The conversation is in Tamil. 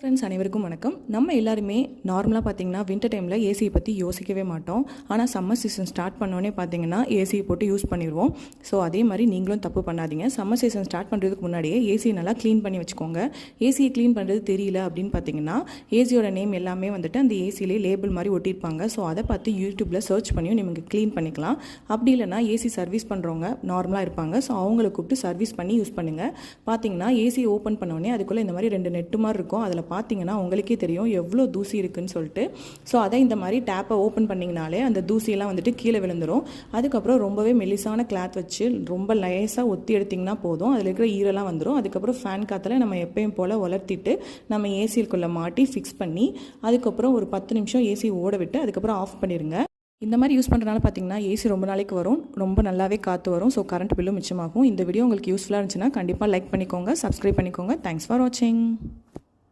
ஃப்ரெண்ட்ஸ் அனைவருக்கும் வணக்கம். நம்ம எல்லாருமே நார்மலாக பார்த்தீங்கன்னா வின்டர் டைமில் ஏசியை பற்றி யோசிக்கவே மாட்டோம். ஆனால் சம்மர் சீசன் ஸ்டார்ட் பண்ணோன்னே பார்த்தீங்கன்னா ஏசியை போட்டு யூஸ் பண்ணிடுவோம். ஸோ அதே மாதிரி நீங்களும் தப்பு பண்ணாதீங்க. சம்மர் சீசன் ஸ்டார்ட் பண்ணுறதுக்கு முன்னாடியே ஏசியை நல்லா க்ளீன் பண்ணி வச்சுக்கோங்க. ஏசியை க்ளீன் பண்ணுறது தெரியல அப்படின்னு பார்த்தீங்கன்னா ஏசியோட நேம் எல்லாமே வந்துட்டு அந்த ஏசியிலே லேபிள் மாதிரி ஒட்டியிருப்பாங்க. ஸோ அதை பார்த்து யூடியூப்பில் சர்ச் பண்ணியும் நீங்கள் க்ளீன் பண்ணிக்கலாம். அப்படி இல்லைனா ஏசி சர்வீஸ் பண்ணுறவங்க நார்மலாக இருப்பாங்க. ஸோ அவங்கள கூப்பிட்டு சர்வீஸ் பண்ணி யூஸ் பண்ணுங்கள். பார்த்தீங்கன்னா ஏசி ஓப்பன் பண்ணோடனே அதுக்குள்ளே இந்த மாதிரி 2 நெட்டு மாதிரி இருக்கும். அதில் பார்த்தீங்கன்னா உங்களுக்கே தெரியும் எவ்வளோ தூசி இருக்குன்னு சொல்லிட்டு. ஸோ அதை இந்த மாதிரி டேப்பை ஓப்பன் பண்ணிங்கனாலே அந்த தூசியெல்லாம் வந்துட்டு கீழே விழுந்துடும். அதுக்கப்புறம் ரொம்பவே மெலிசான கிளாத் வச்சு ரொம்ப லேசாக ஒத்தி எடுத்திங்கன்னா போதும். அதில் இருக்கிற ஈரெல்லாம் வந்துடும். அதுக்கப்புறம் ஃபேன் காற்றுல நம்ம எப்பயும் போல் வளர்த்திட்டு நம்ம ஏசிக்குள்ளே மாட்டி ஃபிக்ஸ் பண்ணி அதுக்கப்புறம் ஒரு 10 நிமிஷம் ஏசி ஓட விட்டு அதுக்கப்புறம் ஆஃப் பண்ணிடுங்க. இந்த மாதிரி யூஸ் பண்ணுறதுனால பார்த்தீங்கன்னா ஏசி ரொம்ப நாளைக்கு வரும், ரொம்ப நல்லாவே காற்று வரும். ஸோ கரண்ட் பில்லும் மிச்சமாகும். இந்த வீடியோ உங்களுக்கு யூஸ்ஃபுல்லாக இருந்துச்சுன்னா கண்டிப்பாக லைக் பண்ணிக்கோங்க, சப்ஸ்கிரைப் பண்ணிக்கோங்க. தேங்க்ஸ் ஃபார் வாட்சிங்.